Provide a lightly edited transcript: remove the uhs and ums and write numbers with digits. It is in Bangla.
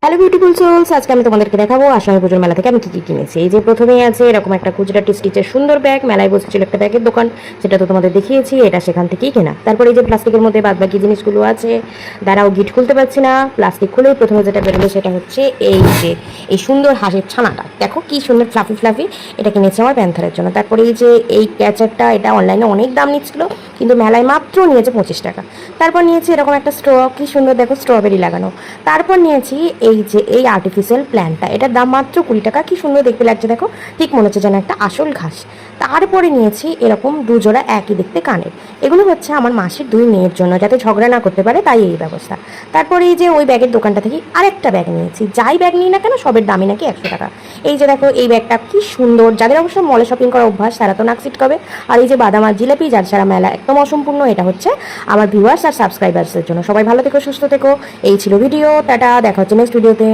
হ্যালো বিউটিফুল সোলস, আজকে আমি তোমাদেরকে দেখাবো আসামি পুজোর মেলা থেকে আমি কি কি কিনেছি। এই যে প্রথমেই আছে এরকম একটা গুজরাটি স্টিচের সুন্দর ব্যাগ। মেলায় বসেছিল একটা ব্যাগের দোকান, সেটা তো তোমাদের দেখিয়েছি, এটা সেখান থেকেই কেনা। তারপরে এই যে প্লাস্টিকের মধ্যে বাদবাকি জিনিসগুলো আছে, দাঁড়াও গিট খুলতে পারছি না। প্লাস্টিক খুলেই প্রথমে যেটা বেরোলো সেটা হচ্ছে এই যে এই সুন্দর হাঁসের ছানাটা, দেখো কি সুন্দর ফ্লাফি ফ্লাফি। এটা কিনেছি আমার প্যান্থারের জন্য। তারপরে এই যে এই ক্যাচারটা, এটা অনলাইনে অনেক দাম নিচ্ছিল, কিন্তু মেলায় মাত্র নিয়েছে 25 টাকা। তারপর নিয়েছি এরকম একটা স্ট্র, কি সুন্দর দেখো স্ট্রবেরি লাগানো। তারপর নিয়েছি এই যে এই আর্টিফিশিয়াল প্ল্যান্টটা, এটার দাম মাত্র 20 টাকা। কি সুন্দর দেখতে লাগছে দেখো, ঠিক মনে হচ্ছে যেন একটা আসল ঘাস। তারপরে নিয়েছি এরকম দুজোড়া একই দেখতে কানের। এগুলো হচ্ছে আমার মাসির 2 মেয়ের জন্য, যাতে ঝগড়া না করতে পারে, তাই এই ব্যবস্থা। তারপরে এই যে ওই ব্যাগের দোকানটা থেকে আরেকটা ব্যাগ নিয়েছি। যাই ব্যাগ নিই না কেন সবের দামই নাকি 100 টাকা। এই যে দেখো এই ব্যাগটা কি সুন্দর, যাদের অবশ্য মলে শপিং করা অভ্যাস তারা তো নাক সিটকাবে। আর এই যে বাদাম আর জিলাপি, যার সারা মেলা একদম অসম্পূর্ণ, এটা হচ্ছে আমার ভিউয়ার্স আর সাবস্ক্রাইবার্সের জন্য। সবাই ভালো থেকো, সুস্থ থেকো। এই ছিল ভিডিও, টাটা, দেখা হচ্ছে নেক্সট ভিডিওতে।